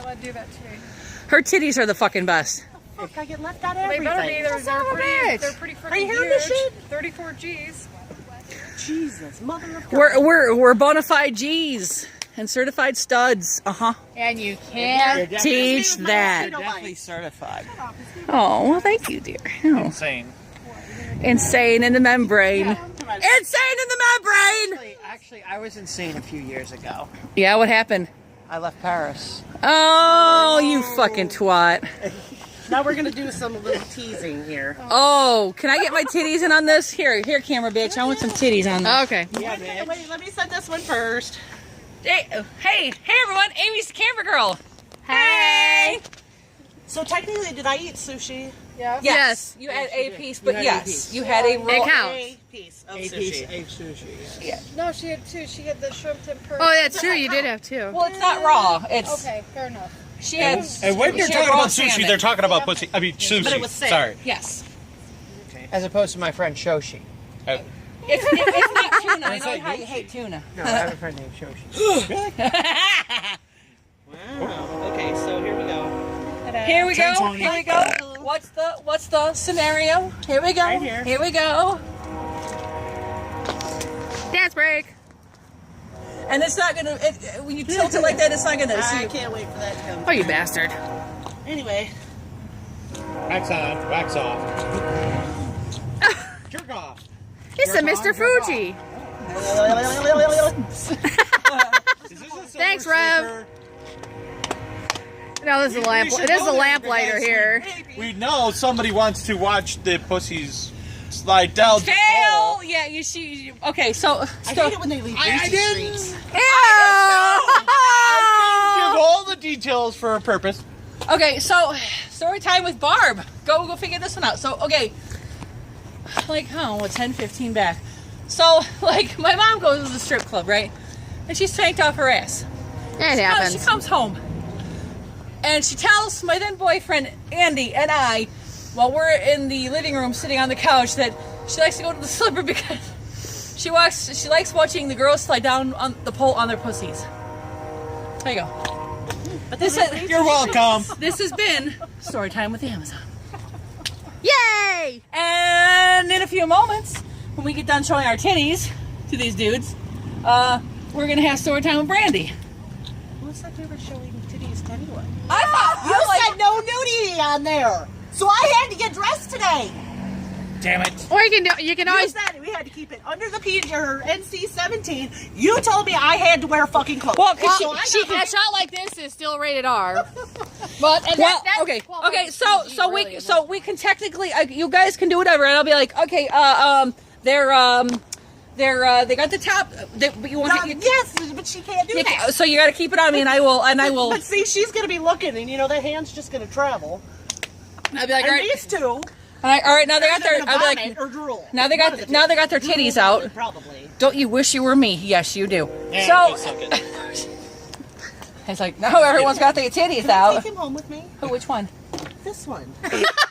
not let do that to me. Her titties are the fucking best. Fuck, I get left out of everything. They better be. They're pretty Are you freaking hearing this huge. shit? 34 G's. Jesus, mother of God. We're bona fide G's and certified studs. And you can't Teach that. You're definitely certified. Oh, well, thank you, dear. Oh. Insane. Insane in the membrane. Insane in the membrane. Actually, I was insane a few years ago. Yeah, what happened? I left Paris. Oh, you fucking twat. Now we're gonna do some little teasing here. Oh, can I get my titties in on this? Here, camera bitch. I want some titties on this. Okay. Yeah, wait, let me set this one first. Hey, everyone. Amy's the camera girl. Hey. So technically, did I eat sushi? Yeah. Yes. You had a piece, but had a yes, piece. you had a roll. A piece of A sushi. piece of sushi. Yeah. No, she had two. She had the shrimp tempura. Oh, that's true. You did have two. Well, it's not raw. It's Okay, fair enough. she had. And when you're she had talking raw about sushi, salmon. they're talking about pussy. I mean, sushi. But it was salmon. Sorry. Yes. As opposed to my friend Shoshi. It's not tuna. I know how you hate tuna. No, I have a friend named Shoshi. Wow. Okay, so here we go. Here we go. Here we go. What's the scenario? Here we go. Right here. Here we go. Dance break. And it's not gonna. When you tilt it like that, it's not gonna. I can't wait for that to come. Oh, you bastard. Anyway, Wax on, wax off. Jerk off. It's a Mr. Fuji. Is this a silver Thanks, Rev. sticker? No, this is a lamp. We should It is go a there lamplighter because here. We know somebody wants to watch the pussies slide down. the Tail. hole. Yeah, okay, so. I hate it when they leave I greasy didn't. streaks. Give all the details for a purpose. Okay, so story time with Barb. Go figure this one out. So, okay, like, 10, 15 back. So, like, my mom goes to the strip club, right? And she's tanked off her ass. It She happens. comes home. And she tells my then boyfriend, Andy, and I, while we're in the living room sitting on the couch, that she likes to go to the slipper because she likes watching the girls slide down on the pole on their pussies. There you go. But You're welcome. this has been story time with the Amazon. Yay! And in a few moments, when we get done showing our titties to these dudes, we're gonna have story time with Brandy. What's that ever showing titties to anyone? I thought You said no nudity on there, so I had to get dressed today. Damn it. Or you can You always. said we had to keep it under the PG or NC-17. You told me I had to wear fucking clothes. Well, So I She, got a shot like this is still rated R. But and well, that okay, qualifies so as so PG, we we can technically you guys can do whatever, and I'll be like, okay, they got the top. You want yes, but she can't do that. so you got to keep it on me, and I will. But see, she's gonna be looking, and that hand's just gonna travel. I'll be like, all And right, these two, all right. Now they got their. they're gonna I'll be vomit like, or drool. now they got their titties out. Probably. Don't you wish you were me? Yes, you do. Yeah, So suck it. it's like, no, everyone's got their titties Can I out. take him home with me? Oh, which one? This one.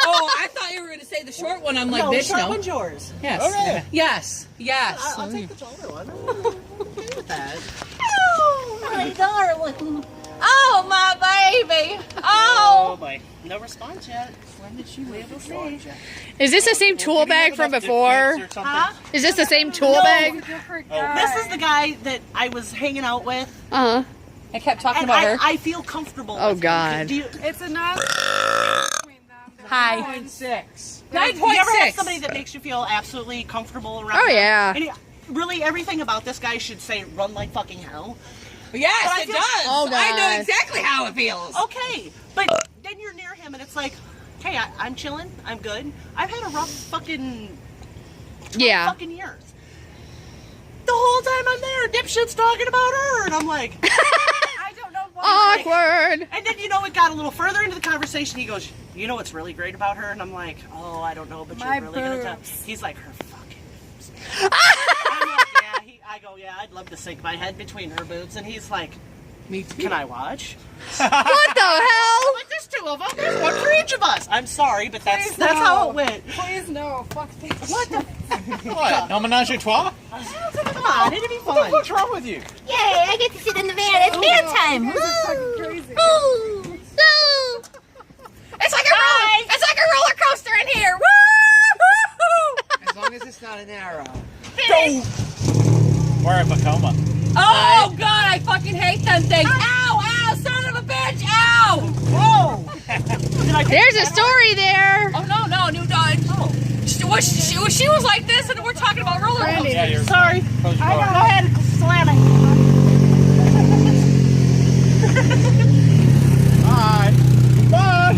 Oh, I thought you were going to say the short one. I'm like, No, the bitch, short no. one's yours. Yes. Okay. Yes. Yes. I'll take the taller one. I'm okay with that. Oh, my darling. Oh, my baby. Oh. boy. No response yet. When did she leave us? Is this the same tool bag from before? Huh? Is this the same tool bag? This is the guy that I was hanging out with. Uh huh. I kept talking And about her. I feel comfortable Oh, with him. God. Do you, It's enough between them. Hi. 9.6. do you ever have 9.6. somebody that makes you feel absolutely comfortable around Oh them? yeah. And really, everything about this guy should say run like fucking hell. Yes, But I it feel- does. Oh, I know God. exactly how it feels. Okay, but then you're near him and it's like, hey, I'm chilling. I'm good. I've had a rough fucking Yeah. fucking years. The whole time I'm there, dipshit's talking about her, and I'm like, I don't know what. Awkward. and then it got a little further into the conversation. He goes, you know what's really great about her? And I'm like, oh, I don't know, but My you're really gonna tell. boobs. He's like, her fucking. I'm like, yeah. I go, yeah, I'd love to sink my head between her boobs, and he's like, Me too. can I watch? What the hell? Like, there's two of them. There's one for each of us. I'm sorry, but that's Please how no. it went. Please no. Fuck this. What the? What? No menage a trois? Come on, it'd be fun. What's wrong with you? Yay, I get to sit in the van. It's van time. You guys are fucking crazy. Woo! wear a Tacoma. Oh God, I fucking hate them things. Ow, ow, son of a bitch, ow! Whoa! There's a story there. Oh no, new dog. Oh. She was like this, and we're talking about roller coasters. Yeah, you're Sorry. close your Go door. ahead, slam it. Bye. Bye.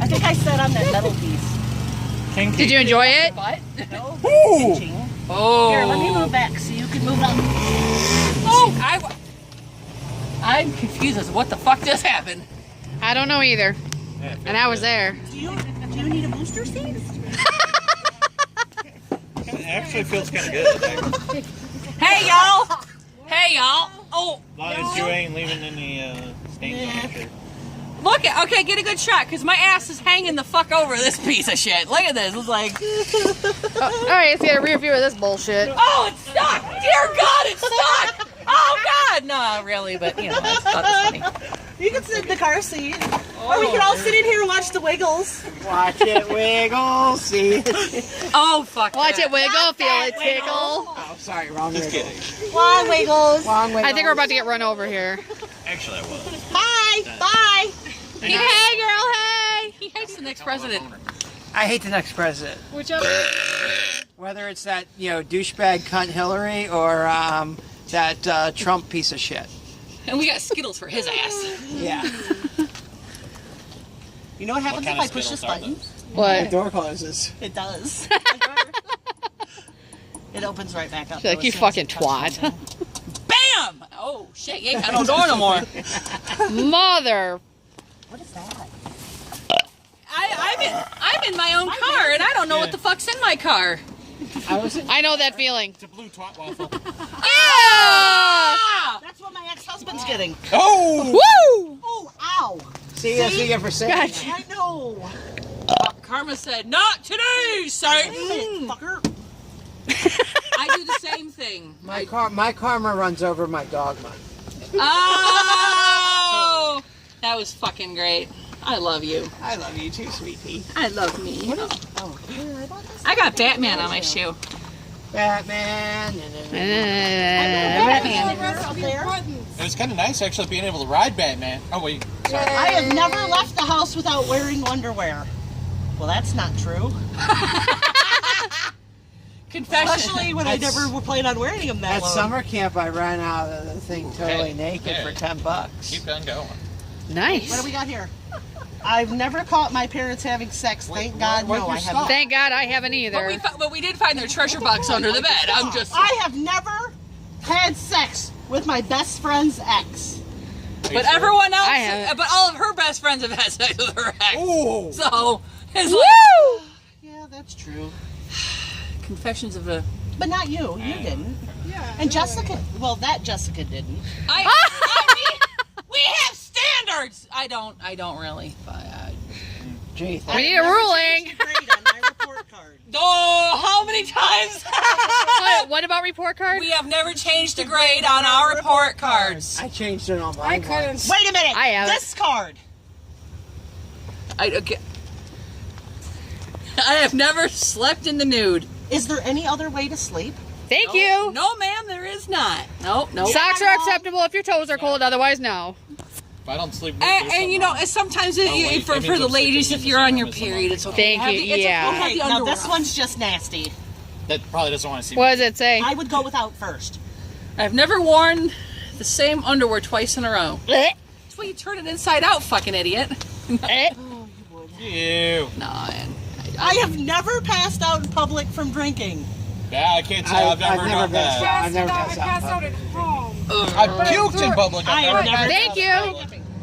I think I sat on that metal piece. Kinky. Did you enjoy it? What? Ooh. Oh. Here, let me move back so you can move up. Oh, I'm confused as to what the fuck just happened. I don't know either. And I was there. Do you need a booster seat? It actually feels kind of good. I think. Hey y'all! Hey y'all! Oh, As long as you ain't leaving any stains on your shirt. look at, okay, get a good shot, because my ass is hanging the fuck over this piece of shit. Look at this, it's like, All right, let's get a rear view of this bullshit. oh, it's stuck! Dear God, it's stuck! Oh God! No, really, but you know, I thought it was funny. You can sit in the car seat. Or we can all sit in here and watch the Wiggles. Watch it wiggle, see it. Oh, fuck Watch that. it wiggle, feel it tickle. Oh, sorry, wrong Just wiggle. kidding. Why, Wiggles? Wrong wiggle. I think we're about to get run over here. Actually, I was. Bye. Bye. Hey, girl, hey. He hates the next president. I hate the next president. Whichever. Whether it's that, douchebag cunt Hillary or that Trump piece of shit. And we got Skittles for his ass. Yeah. You know what happens kind if I of push this Skittles are button? those? The What? door closes. It does. It opens right back up. Feel like though, you as soon as fucking it touches twat. something. Bam! Oh, shit, you ain't got no door no more. Mother. What is that? I'm in my own car, and I don't know what the fuck's in my car. I know that feeling. It's a blue twat waffle. Ah! That's what my ex-husband's getting. Oh! Woo! Oh, ow. See, that's what you get for saying. Gotcha. I know. Karma said, not today, Satan! Fucker. I do the same thing. My karma runs over my dogma. Oh! That was fucking great. I love you. I love you too, sweetie. I love me. I got Batman on my shoe. Batman. It was kind of nice actually being able to ride Batman. Oh wait, sorry. I have never left the house without wearing underwear. Well, that's not true. Confession. Especially when I never plan on wearing them that At long. summer camp, I ran out of the thing totally naked hey. for $10. Keep on going. Nice. What do we got here? I've never caught my parents having sex. Thank God, where'd no, your I stuff? haven't. Thank God I haven't either. But we did find their treasure box under the bed. I'm just. I have never had sex with my best friend's ex. But everyone else, I haven't. but all of her best friends have had sex with her ex. Ooh. So it's Woo! like Yeah, that's true. confessions of a. But not you. You didn't. Yeah. And Jessica, well, that Jessica didn't. I mean, we have standards. I don't really. Gee, We need a ruling. Grade on my report card. Oh, how many times? What about report card? We have never changed a grade on our report cards. I changed it on I mine. couldn't. Wait a minute. I have it. This card. I have never slept in the nude. Is there any other way to sleep? Thank you. No, ma'am, there is not. Nope. Socks are acceptable if your toes are cold, otherwise no. If I don't sleep, And you know, sometimes wait, for that means the I'm ladies, sleeping if in you're the on same your room as someone. period, it's okay. Thank you, yeah. Have Okay, the now underwear this off. one's just nasty. that probably doesn't want to see. What does it say? I would go without first. I've never worn the same underwear twice in a row. That's why you turn it inside out, fucking idiot. You. No, man. I have never passed out in public from drinking. Yeah, I can't say I've never done that. I've never I passed passed out. out at home. I've puked in public. I have never. Thank you.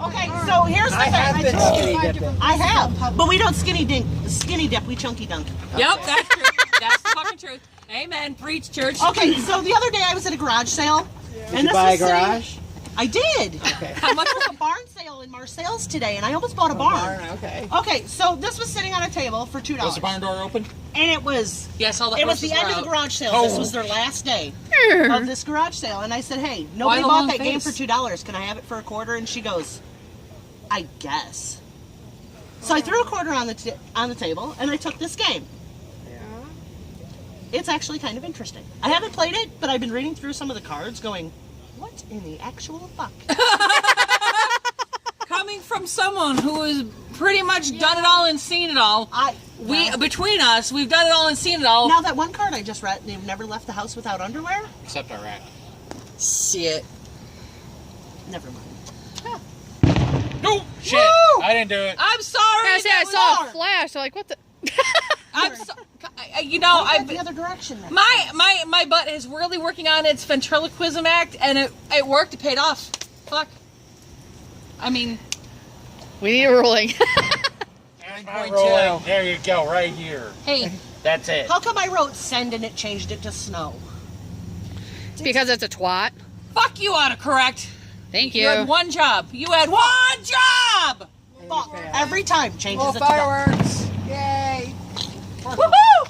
Okay, so here's the I have thing. been skinny dipping. I have, but we don't skinny dip. We chunky dunk. Yep, that's true. That's the fucking truth. Amen. Preach, church. Okay, so the other day I was at a garage sale, and this Buy a was sitting- garage? I did. Okay. How much There was a barn sale in Marseilles today, and I almost bought a barn. Okay. Okay, so this was sitting on a table for $2, Was the barn door open? and it was Yes, all the it was the horses end were of the out. garage sale. Oh. This was their last day of this garage sale, and I said, "Hey, Why nobody the bought long that game face? for $2. Can I have it for a quarter?" And she goes, "I guess." So I threw a quarter on the table, and I took this game. It's actually kind of interesting. I haven't played it, but I've been reading through some of the cards going, what in the actual fuck? Coming from someone who has pretty much done it all and seen it all, between us, we've done it all and seen it all. Now that one card I just read, they've never left the house without underwear? Except Iraq. Shit. Never mind. No! Shit! I didn't do it. I'm sorry. I saw a flash. I'm like, what the? I'm so, you know, I went the other direction. my butt is really working on its ventriloquism act, and it worked. It paid off. Fuck. I mean, We need a ruling. 9.2. There you go, right here. hey, That's it. How come I wrote send and it changed it to snow? Because it's a twat. fuck you, autocorrect. Thank You had you. one job. You had one job. Fuck. Every time changes Oh, it to fireworks! Yay! Woohoo!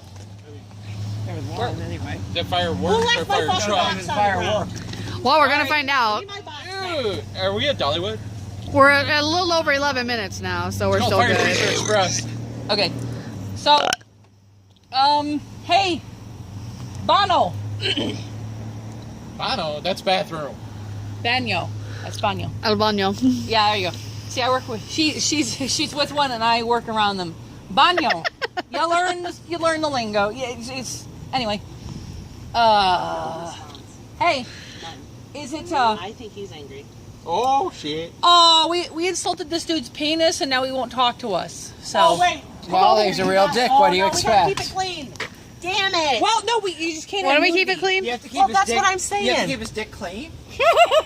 There was one anyway. Is that fire Who works or left my fire fucking truck? box on the ground? Well, we're gonna find out. Give me my box. Dude, are we at Dollywood? We're at a little over 11 minutes now, so we're No, still Fire good. Freezer Express. Okay, so, hey, Bono, Bono, that's bathroom. Banyo, that's Banyo. El baño. Yeah, there you go. See, I work with she's with one, and I work around them. Banyo, you learn the lingo. Yeah, it's anyway. Hey, is it I think he's angry. Oh, shit. Oh, we insulted this dude's penis, and now he won't talk to us. So. Oh, wait. Well, he's a real dick. What do you We gotta keep expect? it clean. Damn it. Well, no, you just can't. Why have do we keep nudity. it clean? You have to keep Well, his that's dick. what I'm You have saying. to keep his dick clean.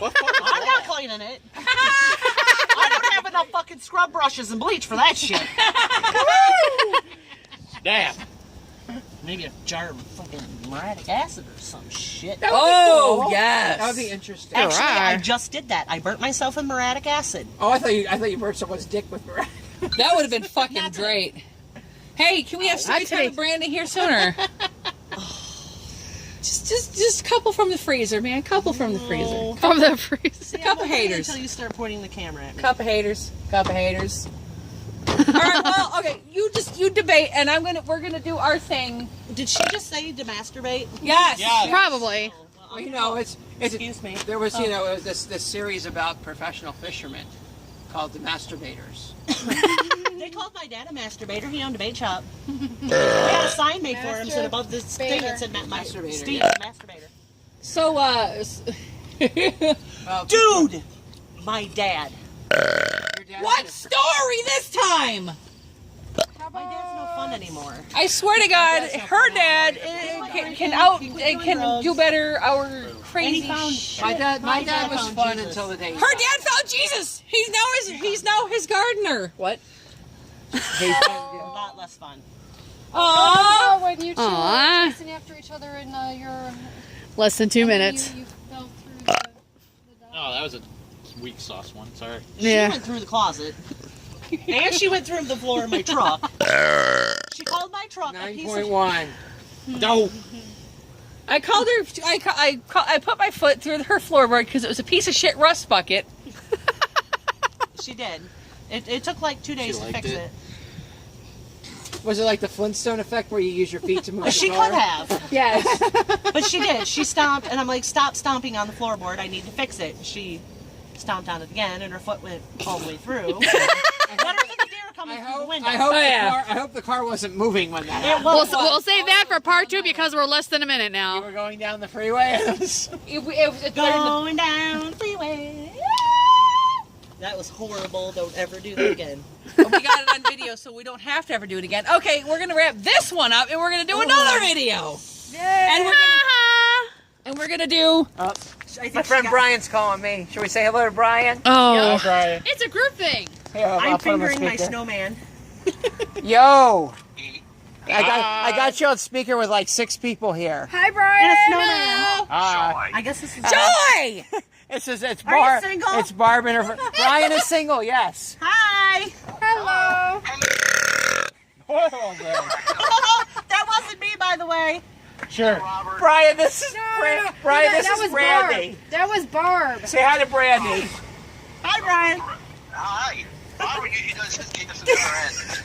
I'm not cleaning it. I don't have enough fucking scrub brushes and bleach for that shit. Damn. Maybe a jar of fucking muriatic acid or some shit. Oh yes. That would be interesting. Actually, I Alright. just did that. I burnt myself with muriatic acid. Oh, I thought you burnt someone's dick with bread. That would have been fucking great. Hey, can we have some That's time it. with Brandy here sooner? just a couple from the freezer, man. Couple from the freezer. From the freezer. Couple haters. Until you start pointing the camera at me. Couple haters. Couple haters. All right. Well, okay. You debate, and we're gonna do our thing. Did she just say to masturbate? Yes. Yes. Probably. Well, you know, it's Excuse me. There was, you know, it was this series about professional fishermen called The Masturbators. They called my dad a masturbator. He owned a bait shop. We had a sign made for him said above this thing that said Masturbator, Steve, yeah. masturbator. So, Well, Dude! My dad. your dad what story this time? My dad's no fun anymore. I swear to God, her dad can do better. Our And crazy. he found My dad was found fun Jesus. until the day. Her dad found Jesus. He's now his gardener. What? He a lot less fun. Aww. Oh, when you two Aw. were chasing after each other in your... Less than 2 minutes. You fell through the Oh, that was a weak sauce one. Sorry. She Yeah. went through the closet. And she went through the floor of my truck. She called my truck a piece of 9.1. No. I called her. I put my foot through her floorboard because it was a piece of shit rust bucket. She did. It took like 2 days to liked fix it. it. Was it like the Flintstone effect where you use your feet to move the She floor? could have. Yes. But she did. She stomped, and I'm like, stop stomping on the floorboard. I need to fix it. She stomped on it again, and her foot went all the way through. Let her think a deer coming through the window. I hope, Oh, yeah. I hope the car wasn't moving when that It happened. was. We'll save that for part 2 because we're less than a minute You now. were going down the freeway. It was Going down the freeway. That was horrible. Don't ever do that again. we got it on video, so we don't have to ever do it again. Okay, we're gonna wrap this one up, and we're gonna do another video. And we're gonna do. My friend Brian's calling me. Should we say hello to Brian? Oh. Brian. It's a group thing. Here, I'm I'll put him on fingering my speaker. snowman. Yo! I got you on speaker with like 6 people here. Hi, Brian. And a snowman. Hi. I guess this is Joy! It's Are you Barb. single? It's Barb and her. Brian is single. Yes. Hi. Hello. Oh, man. That wasn't me, by the way. Sure. Brian, this is Brian. This that is was Brandy. Barb. That was Barb. Say hi to Brandy. Hi, Brian. Hi. He does his the other end.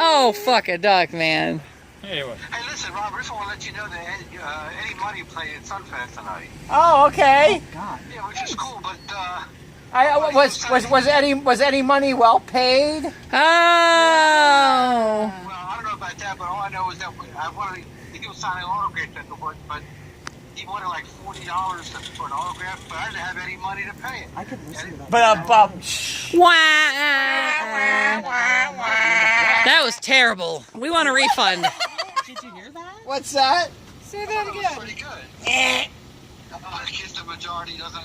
Oh no fucking duck, man. Anyway. Hey, listen, Rob, I just want to let you know that Eddie Money played at Sunfest tonight. Oh, okay. God. Yeah, which is cool, but Was Eddie Money well paid? Oh. well, I don't know about that, but all I know is that he was signing autographs at the wood, but he wanted like $40 for an autograph, but I didn't have any money to pay it. I could listen to that. That was terrible. We want a refund. Did you hear that? What's that? Say I that thought it was again. pretty good. Eh. I guess the majority doesn't.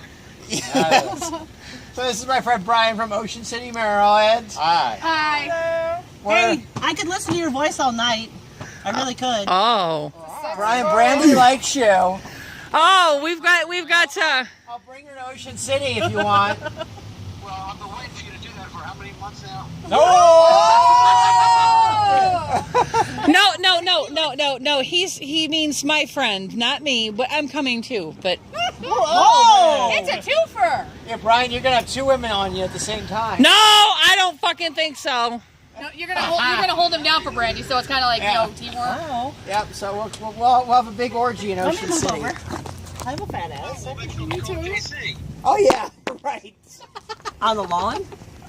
So this is my friend Brian from Ocean City, Maryland. Hi. Hi. Hey, I could listen to your voice all night. I really could. Oh. Brian Brandy likes you. Oh, we've got I'll bring her to Ocean City if you want. Well, I've been waiting for you to do that for how many months now? No. He means my friend, not me, but I'm coming too. But Whoa! It's a twofer. Yeah, Brian, you're gonna have two women on you at the same time. no, I don't fucking think so. No, you're gonna hold him down for Brandy, so it's kind of like teamwork. Oh. Yep. So we'll have a big orgy in Let me Ocean move City. over. I have a fat ass. We'll make sure we call JC. Oh yeah, right. On the lawn?